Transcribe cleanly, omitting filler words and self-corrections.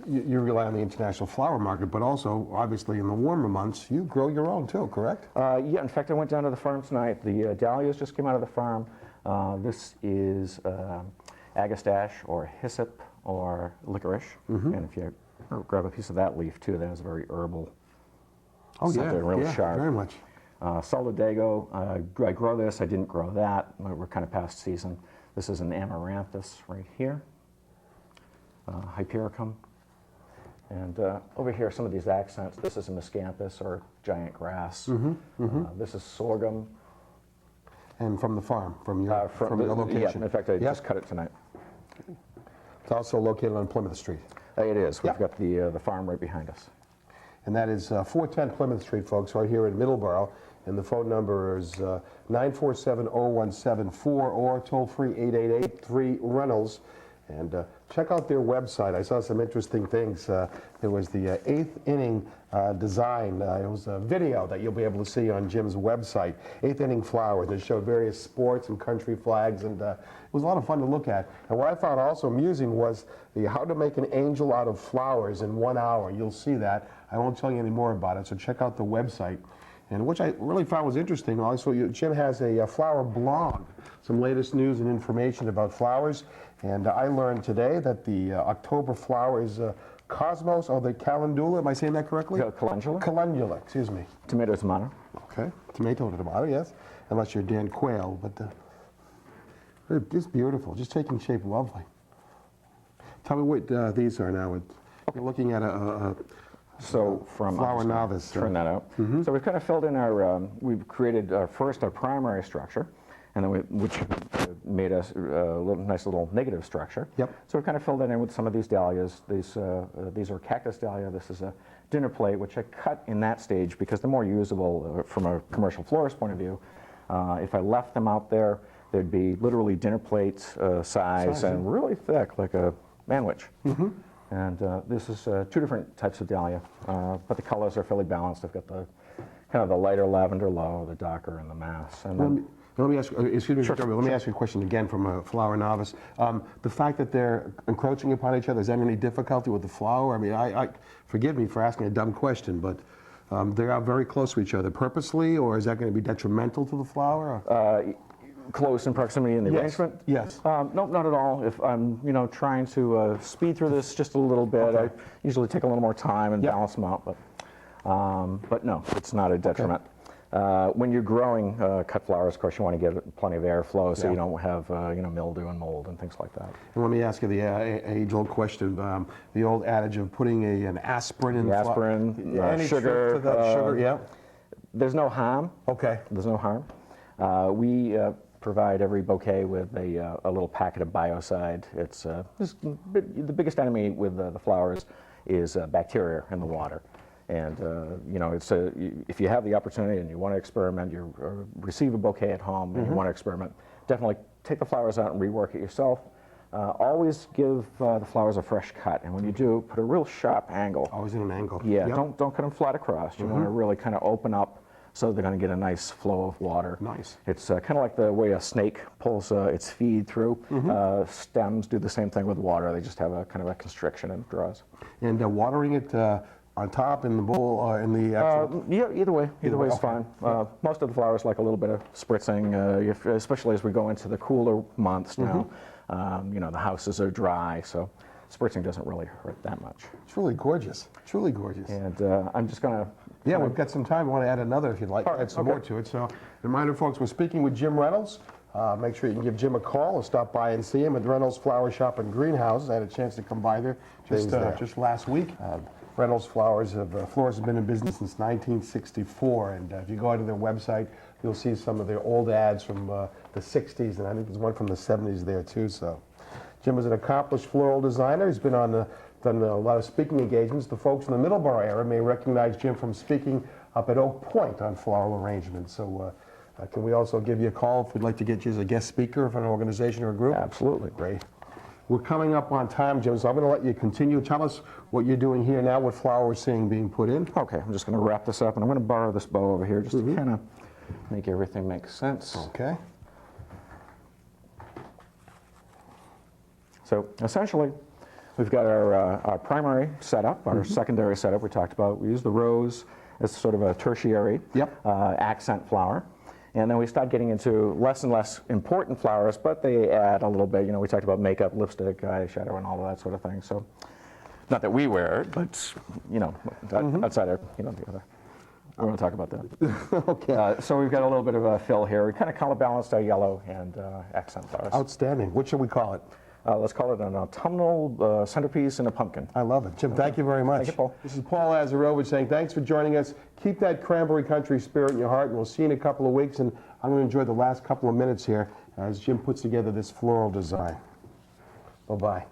You rely on the international flower market, but also, obviously, in the warmer months, you grow your own too, correct? Yeah, in fact, I went down to the farm tonight. The dahlias just came out of the farm. This is agastache or hyssop or licorice. And if you grab a piece of that leaf too, that has a very herbal scent, really sharp. Very much. Solidago, I grow this, I didn't grow that. We're kind of past season. This is an amaranthus right here. Hypericum. And over here, some of these accents. This is a miscanthus or giant grass. This is sorghum. And from the farm, from your location. Yeah, in fact, I just cut it tonight. It's also located on Plymouth Street. It is. We've got the farm right behind us. And that is 410 Plymouth Street, folks, right here in Middleboro. And the phone number is 947-0174 or toll-free 888-3-REYNOLDS. And check out their website. I saw some interesting things. There was the 8th inning design. It was a video that you'll be able to see on Jim's website, 8th Inning Flowers. It showed various sports and country flags, and it was a lot of fun to look at. And what I found also amusing was the how to make an angel out of flowers in 1 hour. You'll see that. I won't tell you any more about it, so check out the website. And which I really found was interesting. Also, Jim has a flower blog, some latest news and information about flowers. And I learned today that the October flower is Cosmos, or the Calendula. Am I saying that correctly? Calendula. Calendula, excuse me. Tomato, tomato. Okay, tomato, tomato, yes. Unless you're Dan Quayle, but it's beautiful, just taking shape lovely. Tell me what these are now. We're looking at a flower novice. Turn that out. So we've kind of filled in our, we've created first our primary structure, and then which made us a nice little negative structure. Yep. So we've kind of filled it in with some of these dahlias. These are cactus dahlia. This is a dinner plate, which I cut in that stage because they're more usable from a commercial florist point of view. If I left them out there, they'd be literally dinner plate size and really thick, like a manwich. And this is two different types of dahlia, but the colors are fairly balanced. I've got the kind of the lighter lavender low, the darker, and the mass. And then, let me ask, excuse me, let me ask you a question again from a flower novice. The fact that they're encroaching upon each other, is that any difficulty with the flower? I mean, forgive me for asking a dumb question, but they are very close to each other purposely, or is that going to be detrimental to the flower? Close in proximity in the arrangement? Yes. No, not at all. If I'm, trying to speed through this just a little bit, I usually take a little more time and balance them out. But no, it's not a detriment. When you're growing cut flowers, of course, you want to get plenty of airflow so you don't have, mildew and mold and things like that. And let me ask you the age-old question, the old adage of putting an aspirin in aspirin, any sugar. Trick to that sugar, yeah. There's no harm. Okay. There's no harm. We provide every bouquet with a little packet of biocide. It's the biggest enemy with the flowers is bacteria in the water. And it's if you have the opportunity and you want to experiment, you receive a bouquet at home and you want to experiment, definitely take the flowers out and rework it yourself. Always give the flowers a fresh cut, and when you do, put a real sharp angle. Always in an angle. Yeah, don't cut them flat across. You want to really kind of open up so they're going to get a nice flow of water. Nice. It's kind of like the way a snake pulls its feed through. Stems do the same thing with water. They just have a kind of a constriction and draws. And watering it on top in the bowl, in the actual... yeah, either way is fine. Most of the flowers like a little bit of spritzing, especially as we go into the cooler months now. The houses are dry, so spritzing doesn't really hurt that much. It's really gorgeous, truly gorgeous. And I'm just going to... Yeah, we've got some time. We want to add another if you'd like. Add some more to it. So, reminder, folks, we're speaking with Jim Reynolds. Make sure you can give Jim a call or stop by and see him at Reynolds Flower Shop and Greenhouses. I had a chance to come by there just last week. Reynolds Flowers has been in business since 1964, and if you go onto their website, you'll see some of their old ads from the 60s, and I think there's one from the 70s there too. So, Jim is an accomplished floral designer. He's been on done a lot of speaking engagements. The folks in the Middleboro area may recognize Jim from speaking up at Oak Point on floral arrangements. So can we also give you a call if we'd like to get you as a guest speaker for an organization or a group? Absolutely. Great. We're coming up on time, Jim, so I'm going to let you continue. Tell us what you're doing here now, what flower we're seeing being put in. Okay, I'm just going to wrap this up, and I'm going to borrow this bow over here just to kind of make everything make sense. Okay. So essentially, We've got our primary setup, our secondary setup we talked about. We use the rose as sort of a tertiary accent flower. And then we start getting into less and less important flowers, but they add a little bit. You know, we talked about makeup, lipstick, eyeshadow, and all of that sort of thing. So, not that we wear it, but, you know, outside our, you know, the other. I want to talk about that. Okay. So we've got a little bit of a fill here. We kind of color balanced our yellow and accent flowers. Outstanding. What should we call it? Let's call it an autumnal centerpiece in a pumpkin. I love it. Jim, thank you very much. Thank you, Paul. This is Paul Azarovich saying thanks for joining us. Keep that cranberry country spirit in your heart, and we'll see you in a couple of weeks. And I'm going to enjoy the last couple of minutes here as Jim puts together this floral design. Bye-bye.